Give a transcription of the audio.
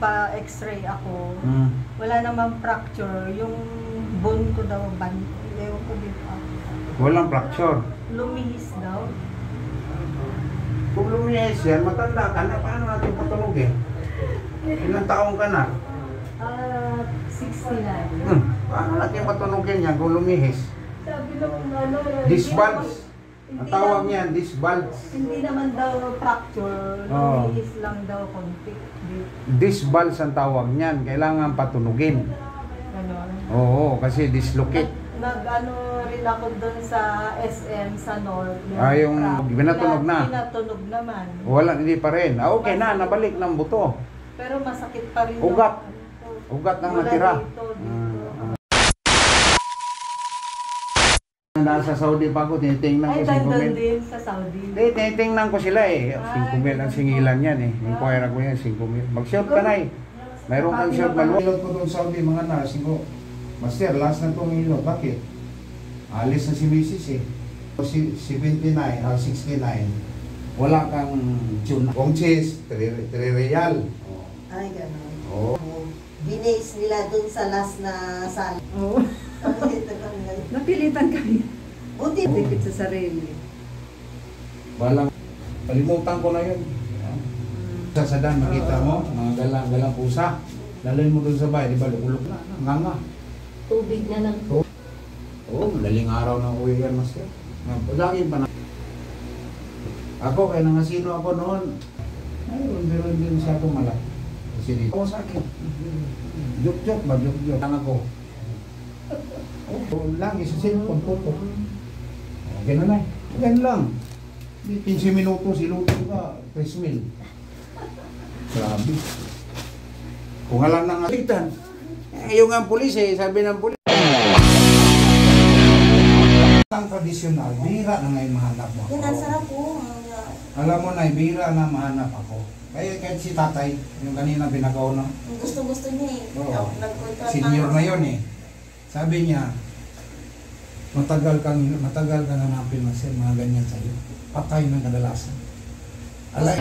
nagpa-x-ray ako. Wala namang fracture. Yung bone ko daw, ewan ko dito. Walang fracture. Lumihis daw. Kung lumihis yan, matanda ka na, paano natin patulogin? Ilang taong ka na? 69. Paano natin patulogin yan kung lumihis? Sabi nung ano, Disbalance. Ang tawag niyan, disbalance. Hindi naman daw fracture, lumihis lang daw konti. Disbalance ang tawag niyan, kailangan patulogin. Ganon. Oo, kasi dislocate. Nag-ano rin ako doon sa SM sa North. Yung binatunog na? Binatunog naman. Wala, hindi pa rin. Okay na, nabalik ng buto. Pero masakit pa rin. Ugat. Ugat ang natira. Nasa Saudi pa ako, tinitingnan ko 5 mil. din sa Saudi. Tinitingnan ko sila eh. 5 mil ang singilan yan eh. Inquire ko yan, 5 mil. Mag-shoot ka na eh. Mayroon kang shoot. Malulot ko doon Saudi, mga nursing ko. Master, last na itong ilot. Bakit? Alis na si Mrs. eh. 79 or 69. Wala kang tune. Kung cheese, 3 real. Ay, gano'n. Oo. Binase nila dun sa last na sal. Oo. Napilitan kami. Buti. Tipid sa sarili. Walang, kalimutan ko na yun. Sa sadan, makita mo, mga galang pusa. Lalay mo dun sa bahay, di ba, lukulok na, nganga. Tubig na lang. Oo, madaling araw na uwi yan, master. Lagi pa na. Ako, kaya nangasino ako noon. Ayun, pero hindi siya ako malak. Kasi dito ako sa akin. Joke-joke ba? Joke-joke. Lang ako. Lang, isa cellphone, tuto. Ganun na. Ganun lang. 15 minutos, iluto ka, 3,000. Grabe. Kung alam nang alitan. Yung ang pulis eh, sabi ng pulis. Ang tradisyonal, bihira na ngayon mahanap mo. Yan, ang sarap po. Alam mo na, bihira na mahanap ako. Kaya kahit si tatay, yung kanina binagaw na. Gusto-gusto niya eh. Oo. Nagkontra Senior na yun eh. Sabi niya, matagal ka nanapin na siya, mga ganyan sa'yo. Patay ng kadalasan. Alay.